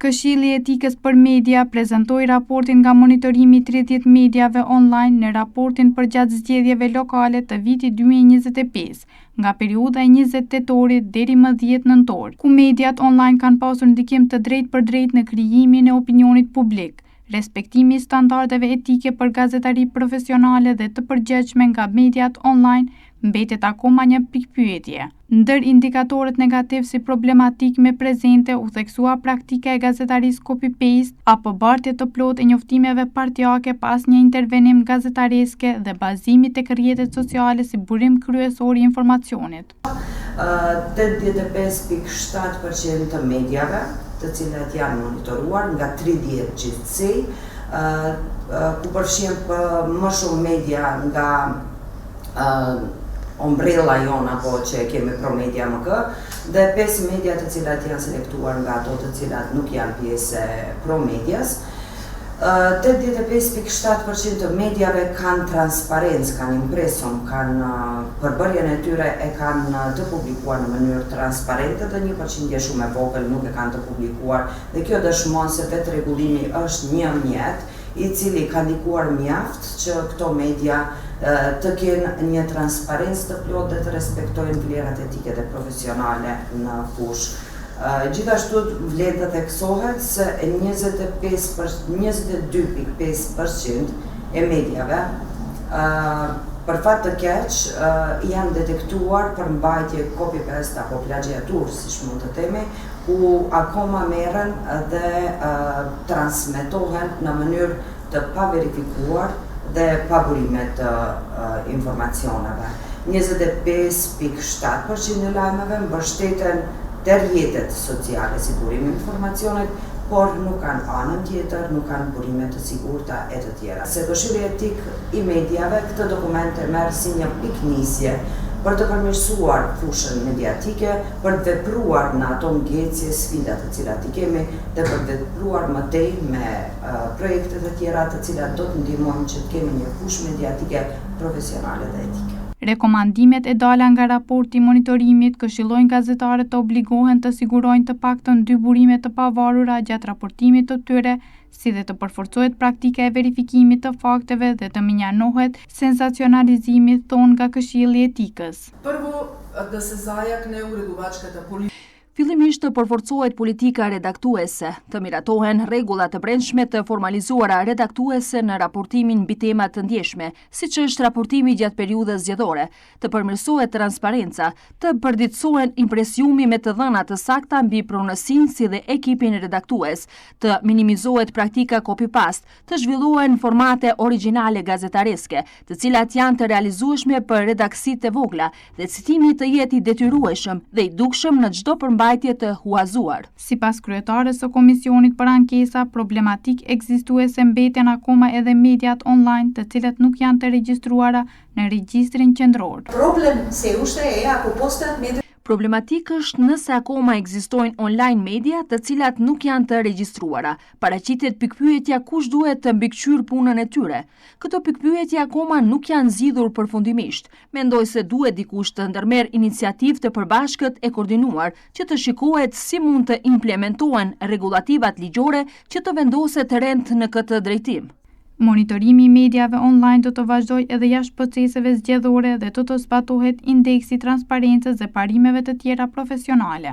Këshilli i Etikës për Media prezantoi raportin nga monitorimi i 30 mediave online në raportin përgjatë zgjedhjeve lokale të vitit 2025, nga periudha e 20 tetorit deri më 10 nëntor, ku mediat online kanë pasur ndikim të drejtpërdrejtë në krijimin e opinionit publik. Respektimi i standardeve etike për gazetari profesionale dhe të përgjegjshme nga mediat online mbetet akoma një pikpyetje. Ndër indikatorët negativ si problematikë prezente u theksua praktika e gazetarisë copy-paste apo bartje të plotë e njoftimeve partijake pas një intervenim gazetareske dhe bazimit tek rrjetet sociale si burim kryesor i informacionit. 85.7% të mediave, të cilat janë monitoruar nga 30 gjithsej, ku përfshin më shumë media nga ombrella jona, apo që kemi ProMedia MK, dhe 5 media të cilat janë selektuar nga ato të cilat nuk janë pjesë e ProMedias. 85.7% të mediave kanë transparencë, kanë impresion, kanë përbërjen e tyre e kanë të publikuar në mënyrë transparente, dhe 1% shumë e vogël nuk e kanë të publikuar, dhe kjo dëshmon se vetë rregullimi është një mjet i cili ka ndikuar mjaft që këto media të kenë një transparencë të plotë dhe të respektojnë vlerat etike dhe profesionale në fushë. Gjithashtu vlen të theksohet se 22.5% e mediave për fat të keq janë detektuar për mbajtje copy-paste apo plagiatur, siç mund të themi, ku akoma merren dhe transmetohen në mënyrë të paverifikuar dhe pa burime të informacioneve. 25.7% e lajmeve mbështeten te rrjetet sociale si burimi i informacionit, por nuk kanë anën tjetër, nuk kanë burime të sigurta e të tjera. Se Këshilli Etik i Mediave këtë dokument e merr si një piknisje për të përmirësuar fushën mediatike, për të vepruar në ato ngecje, sfida të cilat i kemi, dhe për të vepruar më tej me projekte të tjera të cilat do të ndihmojnë që të kemi një fushë mediatike profesionale dhe etike. Rekomandimet e dala nga raporti i monitorimit këshillojnë gazetarët të obligohen të sigurojnë të paktën 2 burime të pavarura gjatë raportimit të tyre, si dhe të përforcohet praktika e verifikimit të fakteve dhe të minjanohet sensacionalizimit, thonë nga Këshilli i Etikës. Prvo, da se zajakne ureduvačkата politika. Fillimisht të përforcohet politika redaktuese, të miratohen rregullat të brendshme të formalizuara redaktuese në raportimin mbi tema të ndjeshme, siç është raportimi gjatë periudhës zgjedhore, të përmirësohet transparenca, të përditësohen impresiumi me të dhëna të sakta mbi pronësinë si dhe ekipin redaktues, të minimizohet praktika copy-paste, të zhvillohen formate origjinale gazetareske, të cilat janë të realizueshme për redaksitë e vogla, dhe citimi të jetë i detyrueshëm dhe i dukshëm në çdo përmbajtje të huazuar. Sipas kryetares së Komisionit për Ankesa, problematik ekzistuese mbeten akoma edhe mediat online, të cilat nuk janë të regjistruara në regjistrin qendror. Problematik është nëse akoma ekzistojnë online media të cilat nuk janë të regjistruara. Paraqitet pikpyetja kush duhet të mbikëqyr punën e tyre. Këto pikpyetje akoma nuk janë zgjidhur përfundimisht. Mendoj se duhet dikush të ndërmerr iniciativë të përbashkët e koordinuar që të shikohet si mund të implementohen rregullativat ligjore që të vendoset rend në këtë drejtim. Monitorimi i mediave online do të vazhdojë edhe jashtë proceseve zgjedhore dhe do të zbatohet indeksi i transparencës dhe parimeve të tjera profesionale.